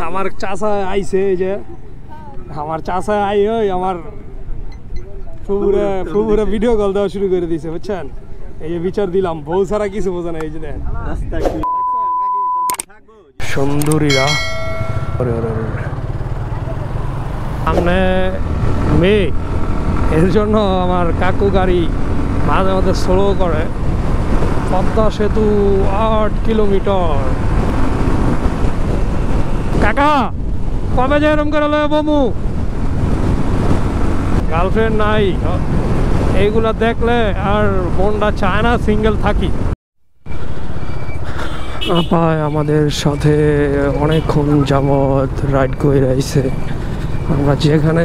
আমার চাচা আইছে, এই যে আমার চাচা আই ওই আমার ফুবুরে ভিডিও কল দেওয়া শুরু করে দিয়েছে, বুঝছেন? এই যে বিচার দিলাম, বউ ছাড়া কিছু বোঝে না। এই যে দেন সুন্দরীরা সামনে মেয়ে, এর জন্য আমার কাকু গাড়ি মাঝে মাঝে স্লো করে। পদ্মা সেতু 8 কিলোমিটার। কাকা কবে যে এরম করে লয় বমু? গার্লফ্রেন্ড নাই, এইগুলা দেখলে আর মনটা চায় না সিঙ্গেল থাকি। আপায় আমাদের সাথে অনেকক্ষণ যাবৎ রাইড করে আইছে। আমরা যেখানে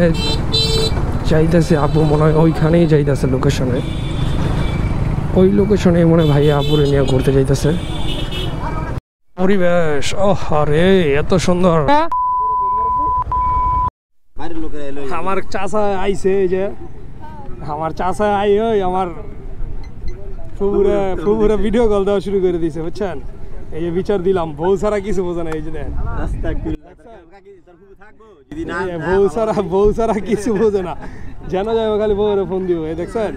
যাইতেছি আপু মনে হয় ওইখানেই যাইতেছে লোকেশনে, ওই লোকেশনে মনে হয় ভাইয়া আপুরে নিয়ে ঘুরতে যাইতেছে। পরিবেশ আরে এত সুন্দর। আমার চাচা আইছে, এই যে আমার চাচা আই ওই আমার ফুবুরে ভিডিও কল দেওয়া শুরু করে দিয়েছে, বুঝছেন? এই যে বিচার দিলাম, বউ ছাড়া কিছু বোঝে না। এই যে দেন বউ ছাড়া কিছু বোঝে না, যেন যাবে খালি বউরে ফোন দিব। এই দেখছেন?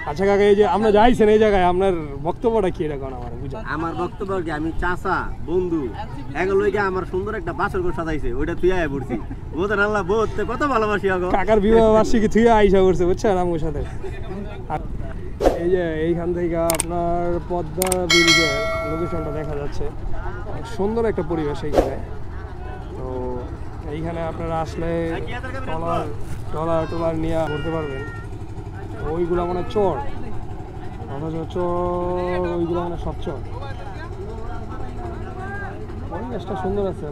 আচ্ছা কাকা, এই যে আমরা যাইছেন এই জায়গায়, আপনার বক্তব্যটা কি? এটা কোন আমার বুঝা। আমার বক্তব্য কি, আমি চাচা বন্ধু আমার সুন্দর একটা বাসর ঘর সাজাইছে, ওইটা তুই আয় পড়ছি। বোধ আল্লাহ বোধ কত ভালোবাসি। কাকার বিবাহ বার্ষিকী তুই আইসা করছে, বুঝছেন? আমার সাথে এই যে এইখান থেকে আপনার পদ্মা ব্রিজের লোকেশনটা দেখা যাচ্ছে। সুন্দর একটা পরিবেশ এইখানে। তো এইখানে আপনারা আসলে ট্রলার নিয়ে ঘুরতে পারবেন। ওইগুলো মানে চর, অথচ চর ওইগুলো মানে সব চর। পরিবেশটা সুন্দর আছে।